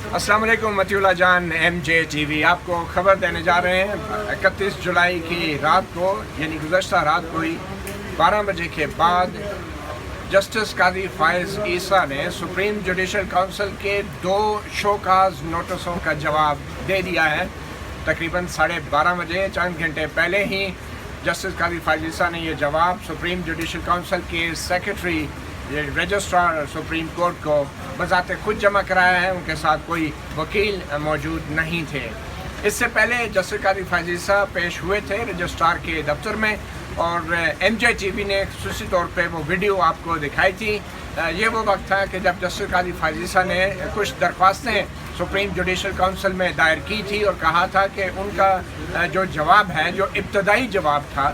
अस्सलाम वालेकुम मतीउल्लाह जान MJ TV आपको खबर देने जा रहे हैं 31 जुलाई की रात को, यानी गुज़श्ता रात को ही 12 बजे के बाद जस्टिस कादी फायज़ ईसा ने सुप्रीम जुडिशल काउंसिल के 2 शोकाज नोटिसों का जवाब दे दिया है। तकरीबन 12:30 बजे, चंद घंटे पहले ही जस्टिस कादी फायज़ ईसा ने यह जवाब सुप्रीम जुडिशल काउंसिल के सेक्रेटरी रजिस्ट्रार सुप्रीम कोर्ट को बज़ाते खुद जमा कराया है। उनके साथ कोई वकील मौजूद नहीं थे। इससे पहले जस्टिस कादी फायज़ ईसा पेश हुए थे रजिस्ट्रार के दफ्तर में और MJ TV ने खुसूसी तौर पे वो वीडियो आपको दिखाई थी। ये वो वक्त था कि जब जस्टिस कादी फायज़ ईसा ने कुछ दरख्वास्तें सुप्रीम जुडिशल काउंसिल में दायर की थी और कहा था कि उनका जो जवाब है, जो इब्तदाई जवाब था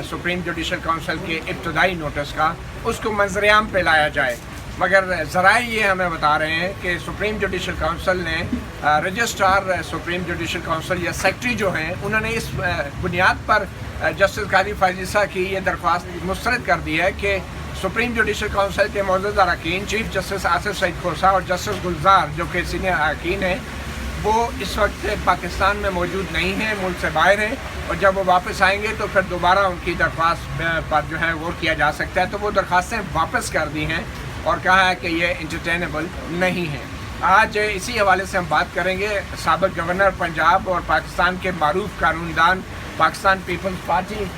सुप्रीम जुडिशल काउंसिल के इब्तदाई नोटिस का, उसको मंजर-ए-आम पे लाया जाए। मगर ज़राए ये हमें बता रहे हैं कि सुप्रीम जुडिशल काउंसिल ने रजिस्ट्रार सुप्रीम जुडिशल काउंसिल या सेक्रेटरी जो हैं, उन्होंने इस बुनियाद पर जस्टिस कादी फायज़ ईसा की ये दरख्वास्त मुस्तरद कर दी है कि सुप्रीम जुडिशल काउंसिल के मौजूदा अरकान चीफ जस्टिस आसिफ सईद खोसा और जस्टिस गुलजार जो कि सीनियर अरकान हैं, वो इस वक्त पाकिस्तान में मौजूद नहीं हैं, मुल्क से बाहर हैं, और जब वो वापस आएंगे तो फिर दोबारा उनकी दरख्वास्त पर जो है गौर किया जा सकता है। तो वो दरख्वास्तें वापस कर दी हैं और कहा है कि ये इंटरटेनेबल नहीं है। आज इसी हवाले से हम बात करेंगे साबिक़ गवर्नर पंजाब और पाकिस्तान के मारूफ कानूनदान पाकिस्तान पीपल्स पार्टी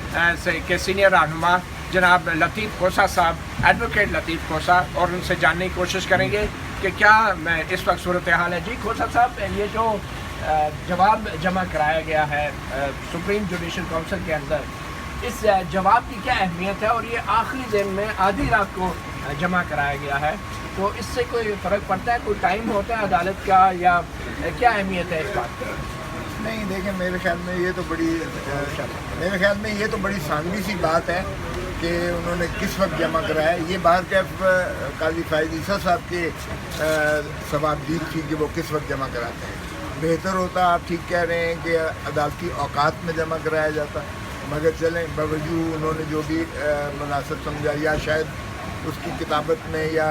के सीनियर रहनुमा जनाब लतीफ़ खोसा साहब, एडवोकेट लतीफ़ खोसा, और उनसे जानने की कोशिश करेंगे कि क्या इस वक्त सूरत हाल है। जी खोसा साहब, ये जो जवाब जमा कराया गया है सुप्रीम जुडिशल काउंसिल के अंदर, इस जवाब की क्या अहमियत है और ये आखिरी दिन में आधी रात को जमा कराया गया है, तो इससे कोई फ़र्क पड़ता है, कोई टाइम होता है अदालत का, या क्या अहमियत है इस बात की? नहीं, देखें, मेरे ख्याल में ये तो बड़ी सांगनी सी बात है कि उन्होंने किस वक्त जमा कराया। ये बाहर कैफ कादी फायज़ ईसा साहब के सवाबदीद थी कि वो किस वक्त जमा कराते हैं। बेहतर होता, आप ठीक कह रहे हैं, कि अदालती औकात में जमा कराया जाता, मगर चलें, बावजूद उन्होंने जो भी मुनासिब समझा, या शायद उसकी किताबत में या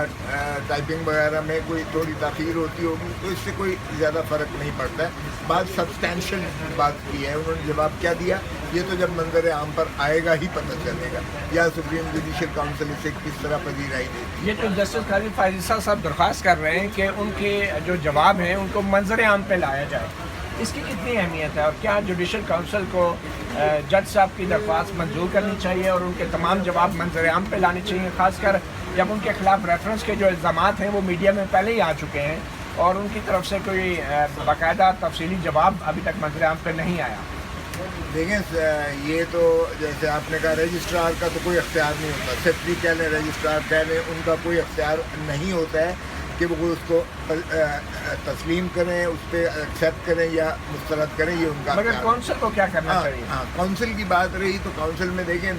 टाइपिंग वगैरह में कोई थोड़ी ताख़ीर होती होगी, तो इससे कोई ज़्यादा फ़र्क नहीं पड़ता है। बात सब्सटेंशियल बात की है, उन्होंने जवाब क्या दिया, ये तो जब मंजर आम पर आएगा ही पता चलेगा, या सुप्रीम जुडिशल काउंसिल इसे किस तरह पजीराई देती। ये तो जस्टिस कादी फायज़ ईसा साहब दरख्वास्त कर रहे हैं कि उनके जो जवाब हैं उनको मंजर आम पे लाया जाए, इसकी कितनी अहमियत है, और क्या जुडिशल काउंसिल को जज साहब की दरख्वास्त मंजूर करनी चाहिए और उनके तमाम जवाब मंजर आम पे लाने चाहिए, ख़ासकर जब उनके ख़िलाफ़ रेफरेंस के जो इल्ज़ामात हैं वो मीडिया में पहले ही आ चुके हैं और उनकी तरफ से कोई बाकायदा तफसीली जवाब अभी तक मंजर आम पे नहीं आया। देखें, ये तो जैसे आपने कहा, रजिस्ट्रार का तो कोई अख्तियार नहीं होता, सेक्रेटरी कह लें, रजिस्ट्रार कह लें, उनका कोई अख्तियार नहीं होता है कि वो उसको तस्लीम करें, उस पर एक्सेप्ट करें या मुस्तरद करें, ये उनका। मगर काउंसिल को क्या करना चाहिए? हाँ, काउंसिल की बात रही तो काउंसिल में देखें,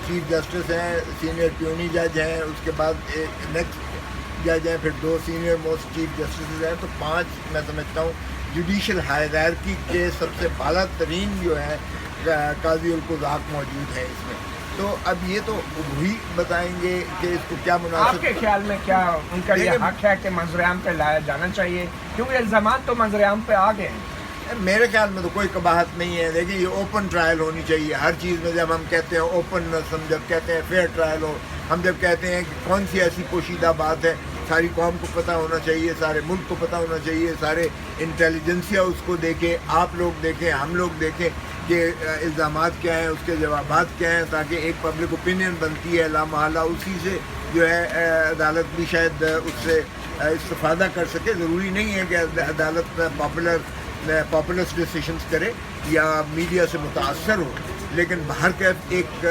चीफ जस्टिस हैं, सीनियर ट्यूनी जज हैं, उसके बाद एक नेक्स्ट जज हैं, फिर 2 सीनियर मोस्ट चीफ जस्टिस हैं, तो 5 मैं समझता हूँ जुडिशल हायरार्की के सबसे बाला तरीन जो है काज़ी उल क़ुज़ात मौजूद है इसमें। तो अब ये तो वही बताएंगे कि इसको क्या मुनासिब। आपके ख्याल में क्या उनका ये हक है कि मंजर-ए-आम पे लाया जाना चाहिए, क्योंकि इल्ज़ामात तो मंजर-ए-आम पे आ गए हैं? मेरे ख्याल में तो कोई कबाहत नहीं है। देखिए, ये ओपन ट्रायल होनी चाहिए हर चीज़ में। जब हम कहते हैं ओपन, हम जब कहते हैं फेयर ट्रायल हो, हम जब कहते हैं कि कौन सी ऐसी पोशीदा बात है, सारी कौम को पता होना चाहिए, सारे मुल्क को पता होना चाहिए, सारे इंटेलिजेंसिया उसको देखे, आप लोग देखें, हम लोग देखें कि इल्ज़ामात क्या हैं, उसके जवाबात क्या हैं, ताकि एक पब्लिक ओपिनियन बनती है लामहला, उसी से जो है अदालत भी शायद उससे इस्तिफ़ादा कर सके। ज़रूरी नहीं है कि अदालत पॉपुलर डिसीशंस करे या मीडिया से मुतासर हो, लेकिन बाहर का एक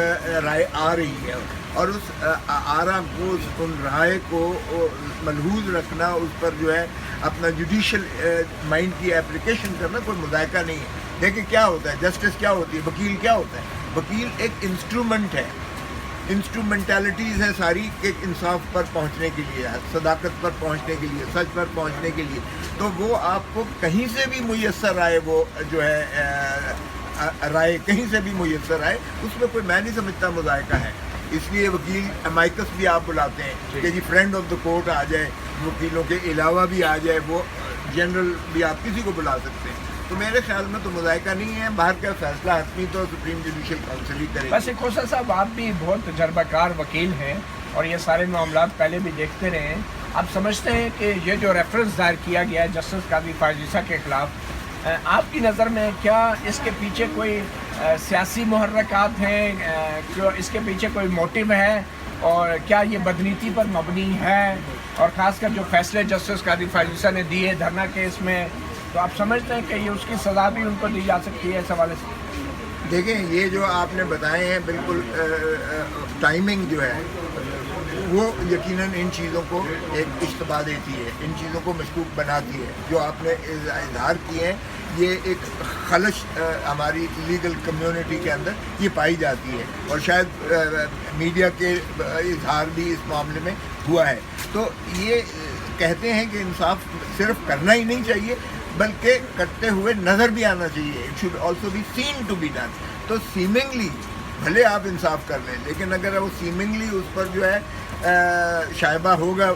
राय आ रही है और उस आरा को, उन राय को मलहूज़ रखना, उस पर जो है अपना जुडिशल माइंड की एप्लीकेशन करना कोई मुज़ायका नहीं है। देखिए क्या होता है, जस्टिस क्या होती है, वकील क्या होता है, वकील एक इंस्ट्रूमेंट है, इंस्ट्रूमेंटलिटीज़ हैं सारी एक इंसाफ पर पहुंचने के लिए, सदाकत पर पहुंचने के लिए, सच पर पहुंचने के लिए। तो वो आपको कहीं से भी मुयस्सर आए, वो जो है राय कहीं से भी मुयस्सर आए, उसमें कोई मैं नहीं समझता मुज़ायका है। اس لیے وکیل امائکس بھی آپ بلاتے ہیں کہ جی فرینڈ آف دا کورٹ آ جائے، وکیلوں کے علاوہ بھی آ جائے، وہ جنرل بھی آپ کسی کو بلا سکتے ہیں. تو میرے خیال میں تو مذائقہ نہیں ہے. باہر کا فیصلہ حتمی تو سپریم جوڈیشل کاؤنسل ہی کرے گی. ویسے کھوسا صاحب آپ بھی بہت تجربہ کار وکیل ہیں اور یہ سارے معاملات پہلے بھی دیکھتے رہے ہیں. آپ سمجھتے ہیں کہ یہ جو ریفرنس دائر کیا گیا ہے جسٹس قاضی فائز عیسیٰ کے خلاف، آپ کی نظر میں کیا اس کے پیچھے کوئی سیاسی محرکات ہیں، کیا اس کے پیچھے کوئی موٹیو ہے، اور کیا یہ بدنیتی پر مبنی ہے؟ اور خاص کر جو فیصلے جسٹس قاضی فائز عیسیٰ نے دیے دھرنا کیس میں، تو آپ سمجھتے ہیں کہ یہ اس کی سزا بھی ان کو دی جا سکتی ہے اس حوالے سے؟ دیکھیں یہ جو آپ نے بتائے ہیں بالکل ٹائمنگ جو ہے وہ یقیناً ان چیزوں کو ایک اشتباہ دیتی ہے، ان چیزوں کو مشکوک بناتی ہے. جو آپ نے اظہار کیے ہیں یہ ایک خلش ہماری لیگل کمیونٹی کے اندر یہ پائی جاتی ہے، اور شاید میڈیا کے اظہار بھی اس معاملے میں ہوا ہے. تو یہ کہتے ہیں کہ انصاف صرف کرنا ہی نہیں چاہیے بلکہ کرتے ہوئے نظر بھی آنا چاہیے. It should also be seen to be done. تو سیمنگلی بھلے آپ انصاف کر لیں، لیکن اگر وہ سیمنگلی اس پر جو ہے شائبہ ہوگا،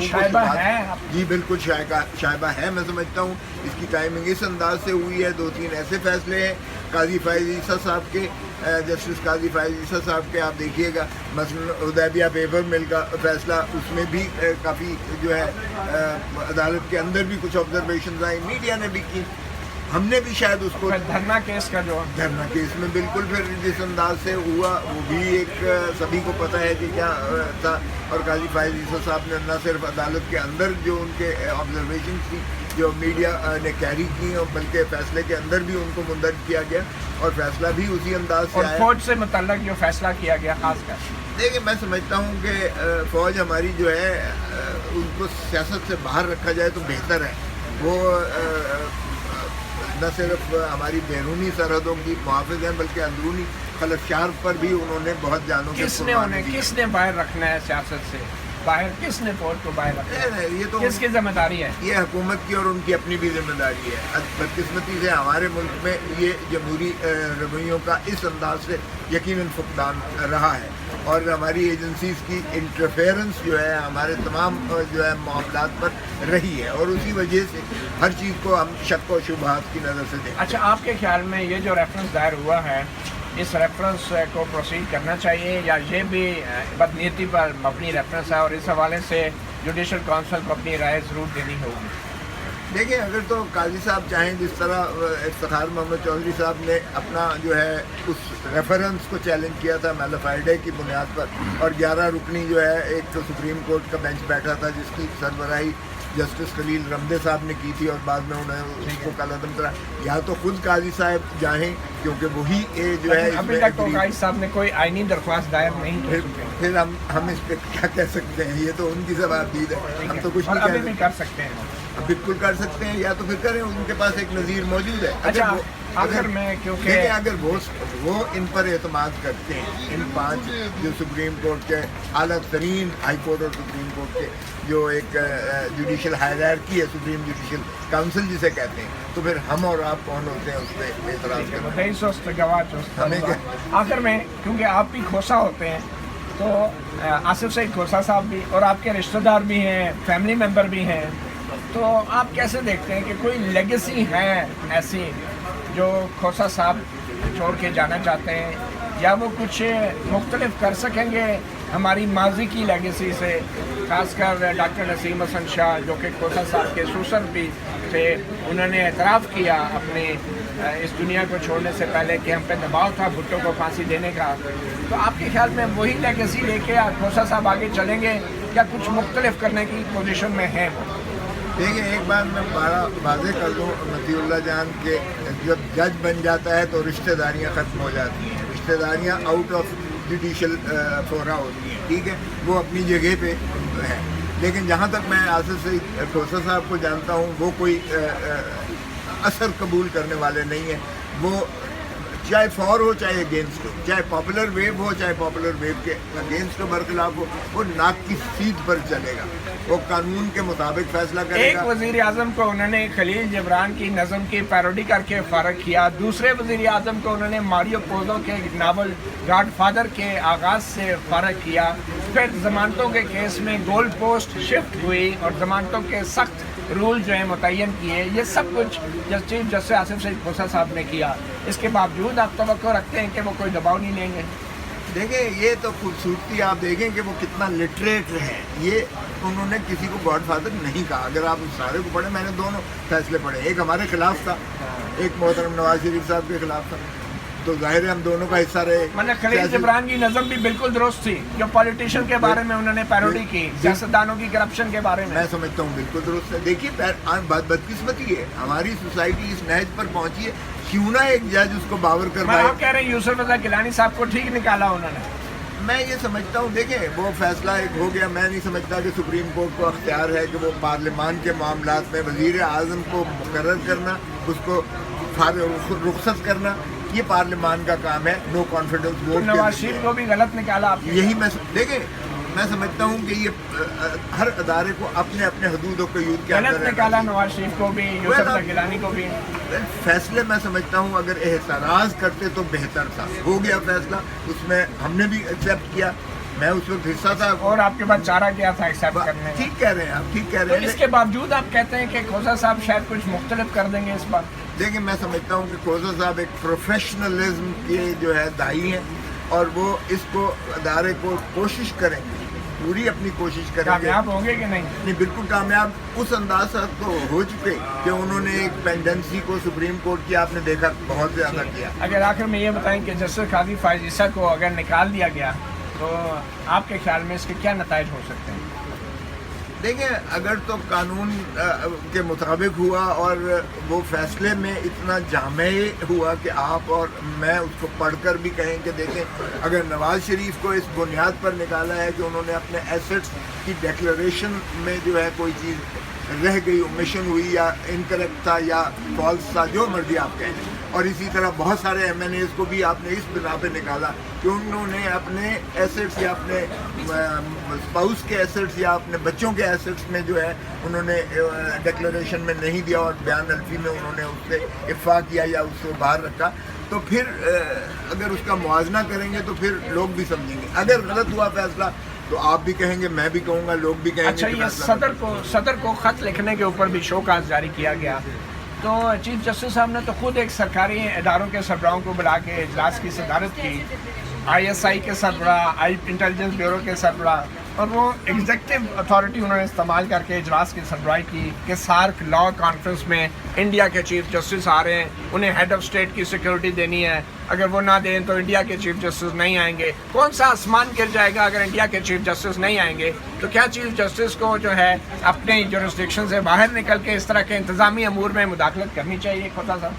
شائبہ ہے. جی بالکل شائبہ ہے. میں سمجھتا ہوں اس کی ٹائمنگ اس انداز سے ہوئی ہے. 2-3 ایسے فیصلے ہیں قاضی فائز عیسیٰ صاحب کے، جسٹس قاضی فائز عیسیٰ صاحب کے آپ دیکھیے گا، مثلا حدیبیہ پیپر مل کا فیصلہ، اس میں بھی کافی جو ہے عدالت کے اندر بھی کچھ آبزرویشنز آئی، میڈیا نے بھی کی، ہم نے بھی شاید اس کو دھرنا کیس کا جو دھرنا کیس میں بالکل پھر جس انداز سے ہوا وہ بھی ایک سبھی کو پتہ ہے کہ کیا تھا. اور قاضی فائز عیسیٰ صاحب نے نہ صرف عدالت کے اندر جو ان کے آبزرویشنز تھی جو میڈیا نے کیری کی، اور بلکہ فیصلے کے اندر بھی ان کو مندرج کیا گیا اور فیصلہ بھی اسی انداز سے آیا. فوج سے متعلق جو فیصلہ کیا گیا خاص کر، دیکھیں میں سمجھتا ہوں کہ فوج ہماری جو ہے ان کو سیاست سے باہر رکھا جائے تو بہتر ہے. وہ نہ صرف ہماری بیرونی سرحدوں کی محافظ ہیں بلکہ اندرونی خلفشار پر بھی انہوں نے بہت جانوں کے کس نے باہر رکھنا ہے سیاست سے؟ باہر کس نے فوج کو باہر رکھنا ہے؟ یہ تو کس کی ذمہ داری ہے؟ یہ حکومت کی اور ان کی اپنی بھی ذمہ داری ہے. بدقسمتی سے ہمارے ملک میں یہ جمہوری رویوں کا اس انداز سے یقیناً فقدان رہا ہے، اور ہماری ایجنسیز کی انٹرفیئرنس جو ہے ہمارے تمام جو ہے معاملات پر رہی ہے، اور اسی وجہ سے ہر چیز کو ہم شک و شبہات کی نظر سے دیکھیں. اچھا، آپ کے خیال میں یہ جو ریفرنس دائر ہوا ہے اس ریفرنس کو پروسیڈ کرنا چاہیے، یا یہ بھی بدنیتی پر مبنی ریفرنس ہے اور اس حوالے سے جوڈیشل کونسل کو اپنی رائے ضرور دینی ہوگی؟ دیکھیں اگر تو قاضی صاحب چاہیں، جس طرح افتخار محمد چودھری صاحب نے اپنا جو ہے اس ریفرنس کو چیلنج کیا تھا میلافائڈے کی بنیاد پر، اور 11 رکنی جو ہے ایک تو سپریم کورٹ کا بینچ بیٹھا تھا جس کی سربراہی جسٹس خلیل رمدے صاحب نے کی تھی، اور بعد میں انہوں نے اس کو کل عدم کرا. یا تو خود قاضی صاحب جائیں کیونکہ وہی جو ہے ابھی تک تو قاضی صاحب نے کوئی آئینی درخواست دائر نہیں کی. پھر ہم اس پہ کیا کہہ سکتے ہیں؟ یہ تو ان کی ضوابدید ہے، ہم تو کچھ نہیں ابھی بھی کر سکتے ہیں. بالکل کر سکتے ہیں، یا تو پھر کریں، ان کے پاس ایک نظیر موجود ہے. اگر میں کیونکہ اگر وہ ان پر اعتماد کرتے ہیں، ان 5 جو سپریم کورٹ کے اعلیٰ ترین ہائی کورٹ اور سپریم کورٹ کے جو ایک جوڈیشل ہائرارکی ہے، سپریم جوڈیشل کاؤنسل جسے کہتے ہیں، تو پھر ہم اور آپ کون ہوتے ہیں اس پہ اعتراض کریں؟ آخر میں کیونکہ آپ بھی کھوسا ہوتے ہیں تو آصف سعید کھوسا صاحب بھی اور آپ کے رشتہ دار بھی ہیں، فیملی ممبر بھی ہیں، تو آپ کیسے دیکھتے ہیں کہ کوئی لیگیسی ہے ایسی جو کھوسا صاحب چھوڑ کے جانا چاہتے ہیں، یا وہ کچھ مختلف کر سکیں گے ہماری ماضی کی لیگیسی سے؟ خاص کر ڈاکٹر نسیم حسن شاہ جو کہ کھوسا صاحب کے سوسر بھی تھے، انہوں نے اعتراف کیا اپنے اس دنیا کو چھوڑنے سے پہلے کہ ہم پہ دباؤ تھا بھٹو کو پھانسی دینے کا. تو آپ کے خیال میں وہی لیگیسی لے کے کھوسا صاحب آگے چلیں گے یا کچھ مختلف کرنے کی پوزیشن میں ہیں؟ دیکھیں ایک بات میں بڑا واضح کر دوں مطیع اللہ جان کے، جب جج بن جاتا ہے تو رشتہ داریاں ختم ہو جاتی ہیں، رشتہ داریاں آؤٹ آف جوڈیشل فورا ہوتی ہیں، ٹھیک ہے، وہ اپنی جگہ پہ ہے. لیکن جہاں تک میں آصف سعید کھوسا صاحب کو جانتا ہوں وہ کوئی اثر قبول کرنے والے نہیں ہیں. وہ चाहे फॉर हो चाहे अगेंस्ट हो, चाहे पॉपुलर वेव हो चाहे पॉपुलर वेव के अगेंस्ट हो, बरखिलाफ हो, वो नाक की सीध पर चलेगा, वो कानून के मुताबिक फैसला एक करेगा। वजीर आजम को उन्होंने खलील जिब्रान की नज़म की पैरोडी करके फारग किया, दूसरे वजीर आजम को उन्होंने मारियो पोलो के नावल गॉडफादर के आगाज़ से फारग किया, फिर जमानतों के केस में गोल पोस्ट शिफ्ट हुई और जमानतों के सख्त रूल जो है मुतय्यन किए। ये सब कुछ चीफ जस्टिस आसिफ सईद खोसा साहब ने किया। इसके बावजूद आप तवक्को रखते हैं कि वो कोई दबाव नहीं लेंगे? देखें, ये तो खूबसूरती आप देखें कि वो कितना लिटरेट है। ये उन्होंने किसी को गॉडफादर नहीं कहा। अगर आप उस सारे को पढ़े, मैंने दोनों फैसले पढ़े, एक हमारे खिलाफ था, एक मोहतरम नवाज शरीफ साहब के खिलाफ था, तो जाहिर है हम दोनों का हिस्सा रहे। मैंने खलील जिब्रान की नज़म भी बिल्कुल दुरुस्त थी, जो पॉलिटिशियन के बारे में उन्होंने पैरोडी की, सियासतदानों की करप्शन के बारे में। मैं समझता हूँ बिल्कुल दुरुस्त है। देखिए, बदकिस्मती है, हमारी सोसाइटी इस नहज पर पहुंची है, क्यों ना एक जज उसको बावर करवाए। आप कह रहे हैं यूसुफ रज़ा गिलानी साहब को ठीक निकाला उन्होंने? मैं ये समझता हूँ, देखें, वो फैसला एक हो गया। मैं नहीं समझता कि सुप्रीम कोर्ट को अख्तियार है कि वो पार्लियामान के मामलात में वज़ीर आज़म को मुकर्रर करना, उसको रुखसत करना, ये पार्लियामान का काम है। No confidence vote Nawaz Sharif को भी गलत निकाला आप? यही मैं देखें, मैं समझता हूँ कि ये हर अदारे को अपने अपने हदूद के यूथ के गलत अंदर निकाला, नवाज शरीफ को भी, यूसुफ रज़ा गिलानी को भी। फैसले मैं समझता हूँ अगर एहतराज करते तो बेहतर था। हो गया फैसला, उसमें हमने भी एक्सेप्ट किया, मैं उस वक्त हिस्सा था। और आपके पास चारा क्या था एक्सेप्ट करने में? ठीक कह रहे हैं आप, ठीक कह तो रहे हैं। इसके बावजूद आप कहते हैं कि खोसा साहब शायद कुछ मुख्तलिफ कर देंगे इस बार? देखिए, मैं समझता हूँ कि खोसा साहब एक प्रोफेशनलिज्म के जो है दाई हैं, और वो इसको अदारे को कोशिश करेंगे, पूरी अपनी कोशिश करेंगे। कामयाब होंगे कि नहीं? नहीं, बिल्कुल कामयाब उस अंदाज से तो हो चुके कि उन्होंने एक पेंडेंसी को सुप्रीम कोर्ट की, आपने देखा, बहुत ज़्यादा किया। अगर आखिर में ये बताएं कि जस्टिस काजी फायज ईसा को अगर निकाल दिया गया तो आपके ख्याल में इसके क्या नताइज हो सकते हैं? देखिए, अगर तो कानून के मुताबिक हुआ और वो फैसले में इतना जामे हुआ कि आप और मैं उसको पढ़कर भी कहें कि देखें, अगर नवाज शरीफ को इस बुनियाद पर निकाला है कि उन्होंने अपने एसेट्स की डिक्लेरेशन में जो है कोई चीज़ रह गई, ओमिशन हुई या इनकरेक्ट था या फॉल्स था, जो मर्जी आप कहें, और इसी तरह बहुत सारे MNAs को भी आपने इस बिना पे निकाला कि उन्होंने अपने एसेट्स या अपने स्पाउस के एसेट्स या अपने बच्चों के एसेट्स में जो है उन्होंने डिक्लेरेशन में नहीं दिया और बयान अल्फी में उन्होंने उससे इफ़ा किया या उससे बाहर रखा, तो फिर अगर उसका मुआवजा करेंगे तो फिर लोग भी समझेंगे। अगर गलत हुआ फैसला तो आप भी कहेंगे, मैं भी कहूँगा, लोग भी कहेंगे। अच्छा, ये सदर को खत लिखने के ऊपर भी शोकाज जारी किया गया, तो चीफ जस्टिस साहब ने तो खुद एक सरकारी इदारों के सरबराहों को बुला के इजलास की सदारत की, ISI के सरबराह, इंटेलिजेंस ब्यूरो के सरबराह, और वो एग्जेक्टिव अथॉरिटी उन्होंने इस्तेमाल करके इजलास की सरबराही की कि सार्क लॉ कॉन्फ्रेंस में इंडिया के चीफ जस्टिस आ रहे हैं, उन्हें हेड ऑफ स्टेट की सिक्योरिटी देनी है, अगर वो ना दें तो इंडिया के चीफ जस्टिस नहीं आएंगे। कौन सा आसमान गिर जाएगा अगर इंडिया के चीफ जस्टिस नहीं आएंगे? तो क्या चीफ जस्टिस को जो है अपने जुरिस्डिक्शन से बाहर निकल के इस तरह के इंतजामी अमूर में मुदाखलत करनी चाहिए खोसा साहब?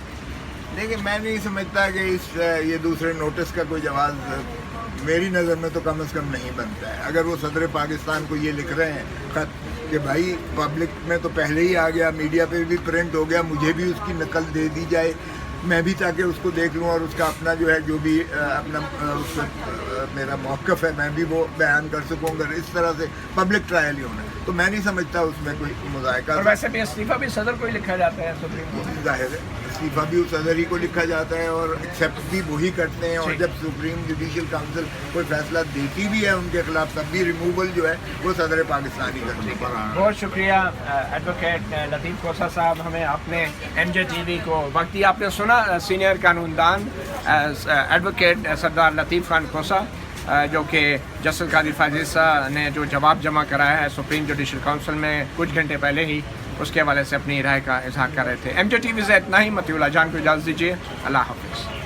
देखिए, मैं नहीं समझता कि ये दूसरे नोटिस का कोई जवाब मेरी नज़र में तो कम से कम नहीं बनता है। अगर वो सदर पाकिस्तान को ये लिख रहे हैं खत कि भाई पब्लिक में तो पहले ही आ गया, मीडिया पे भी प्रिंट हो गया, मुझे भी उसकी नकल दे दी जाए, मैं भी ताकि उसको देख लूँ और उसका अपना जो है जो भी अपना मेरा मौक़िफ़ है मैं भी वो बयान कर सकूँ। अगर इस तरह से पब्लिक ट्रायल ही होना है तो मैं नहीं समझता उसमें कोई मुज़ायका। और वैसे भी इस्तीफ़ा भी सदर को ही लिखा जाता है सुप्रीम कोर्ट, जाहिर है इस्तीफ़ा भी उस सदर ही को लिखा जाता है और एक्सेप्ट भी वही करते हैं, और जब सुप्रीम जुडिशल काउंसिल कोई फैसला देती भी है उनके खिलाफ तब भी रिमूवल जो है वो सदर पाकिस्तान ही करती है। बहुत शुक्रिया एडवोकेट लतीफ़ खोसा साहब, हमें आपने MJTV को वक्त दिया। आपने सुना सीनियर कानूनदान एडवोकेट सरदार लतीफ़ खान खोसा जो कि जस्टिस काजी फायज ईसा ने जो जवाब जमा कराया है सुप्रीम जुडिशल काउंसिल में कुछ घंटे पहले ही, उसके हवाले से अपनी राय का इजहार कर रहे थे। MJTV से इतना ही। मतीउल्लाह जान को इजाज़त दीजिए। अल्लाह हाफ़िज़।